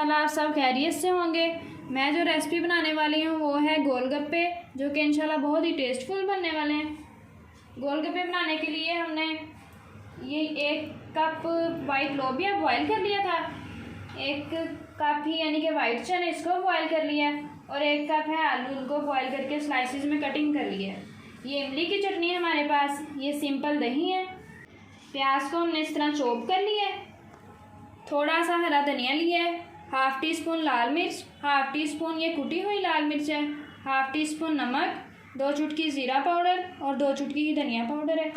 इंशाल्लाह आप सब खैरियत से होंगे। मैं जो रेसिपी बनाने वाली हूँ वो है गोलगप्पे, जो कि इंशाल्लाह बहुत ही टेस्टफुल बनने वाले हैं। गोलगप्पे बनाने के लिए हमने ये 1 कप वाइट लोबिया बॉईल कर लिया था, 1 कप ही यानी कि वाइट चने इसको बॉईल कर लिया, और 1 कप है आलू, उनको बॉईल करके स्लाइसिस में कटिंग कर लिया। ये इमली की चटनी है हमारे पास, ये सिंपल दही है। प्याज को हमने इस तरह चॉप कर लिया है। थोड़ा सा हरा धनिया लिया है, 1/2 टीस्पून लाल मिर्च, 1/2 टीस्पून ये कुटी हुई लाल मिर्च है, 1/2 टीस्पून नमक, 2 चुटकी ज़ीरा पाउडर और 2 चुटकी ही धनिया पाउडर है।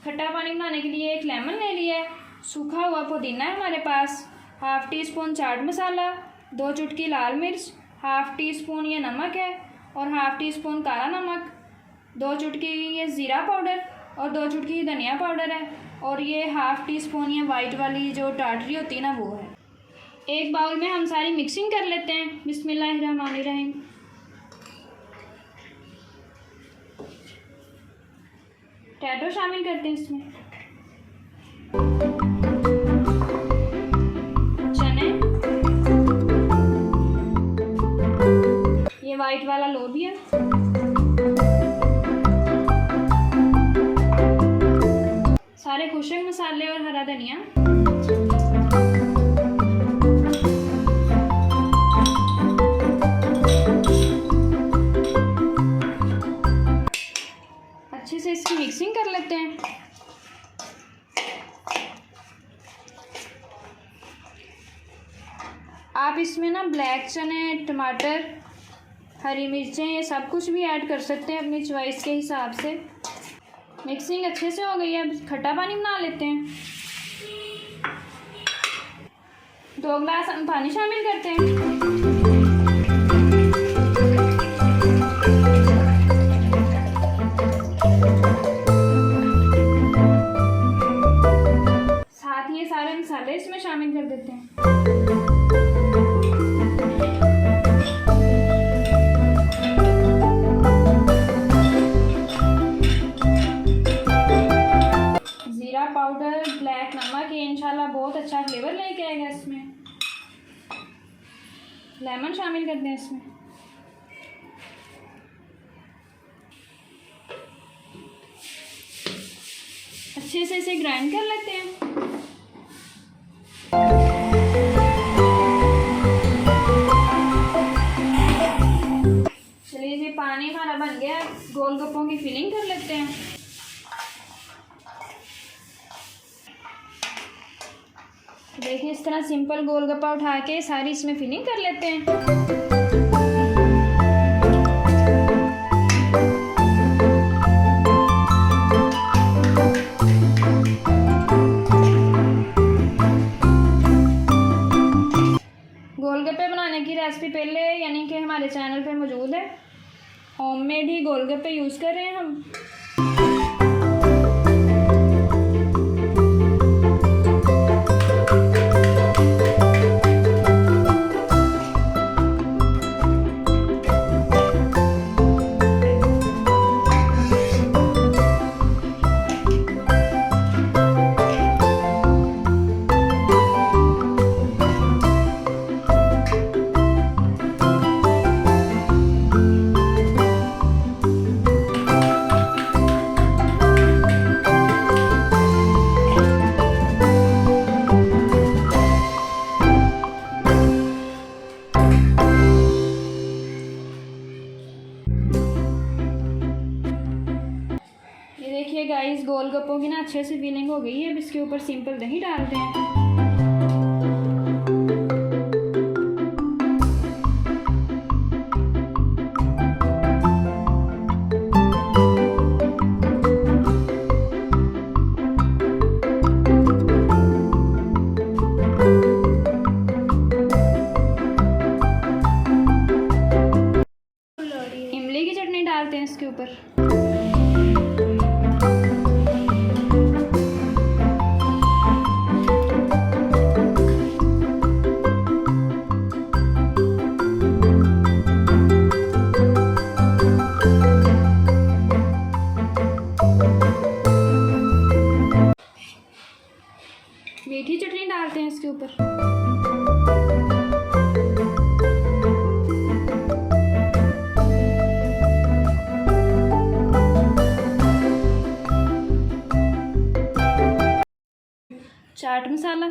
खट्टा पानी बनाने के लिए 1 लेमन ले लिया है। सूखा हुआ पुदीना है हमारे पास, 1/2 टीस्पून चाट मसाला, 2 चुटकी लाल मिर्च, 1/2 टीस्पून ये नमक है और 1/2 टीस्पून काला नमक, 2 चुटकी ये ज़ीरा पाउडर और 2 चुटकी धनिया पाउडर है, और ये 1/2 टीस्पून ये वाइट वाली जो टाटरी होती है ना वो है। एक बाउल में हम सारी मिक्सिंग कर लेते हैं। बिस्मिल्लाहिर्रहमानिर्रहीम। टैटो शामिल करते हैं इसमें, चने, ये वाइट वाला लोबिया, सारे खुशक मसाले और हरा धनिया, अच्छे से इसकी मिक्सिंग कर लेते हैं। आप इसमें ना ब्लैक चने, टमाटर, हरी मिर्चें ये सब कुछ भी ऐड कर सकते हैं अपनी चॉइस के हिसाब से। मिक्सिंग अच्छे से हो गई है, अब खट्टा पानी बना लेते हैं। 2 गिलास हम पानी शामिल करते हैं। साथ ही ये सारे मसाले इसमें शामिल कर देते हैं। पाउडर, ब्लैक नमक, ये इंशाल्लाह बहुत अच्छा फ्लेवर लेके आएगा इसमें। लेमन शामिल करते हैं इसमें। अच्छे से इसे ग्राइंड कर लेते हैं। चलिए जी, पानी हमारा बन गया, गोलगप्पों की फिलिंग कर लेते हैं। देखिए इस तरह सिंपल गोलगप्पा उठा के सारी इसमें फिलिंग कर लेते हैं। गोलगप्पे बनाने की रेसिपी पहले यानी कि हमारे चैनल पे मौजूद है। होममेड ही गोलगप्पे यूज़ कर रहे हैं हम। देखिए गाइस, गोलगप्पों की ना अच्छे से फिलिंग हो गई है। अब इसके ऊपर सिंपल दही डालते हैं। इमली की चटनी डालते हैं इसके ऊपर। चाट मसाला,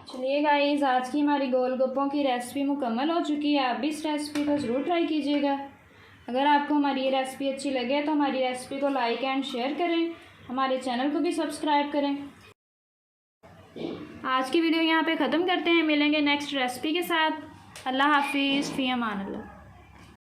चलिए गाइस, आज की हमारी गोलगप्पों की रेसिपी मुकम्मल हो चुकी है। आप भी इस रेसिपी को ज़रूर ट्राई कीजिएगा। अगर आपको हमारी ये रेसिपी अच्छी लगे तो हमारी रेसिपी को लाइक एंड शेयर करें, हमारे चैनल को भी सब्सक्राइब करें। आज की वीडियो यहाँ पे ख़त्म करते हैं, मिलेंगे नेक्स्ट रेसिपी के साथ। अल्लाह हाफिज़, फ़ी अमान अल्लाह।